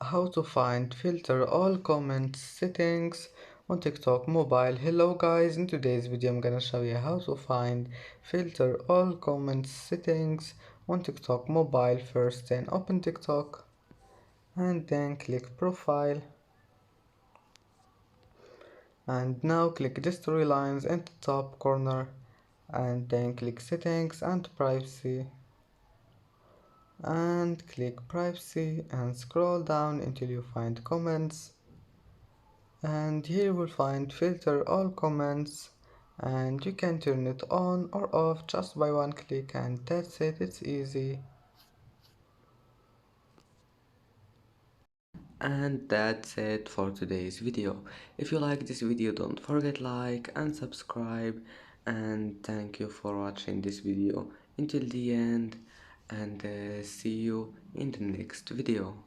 How to find filter all comments settings on TikTok mobile. Hello guys, in today's video I'm gonna show you how to find filter all comments settings on TikTok mobile. First then open TikTok and then click profile, and now click the story lines in the top corner and then click settings and privacy and click privacy and scroll down until you find comments, and here you will find filter all comments, and you can turn it on or off just by one click, and that's it. It's easy. And that's it for today's video. If you like this video, don't forget like and subscribe, and thank you for watching this video until the end, and see you in the next video.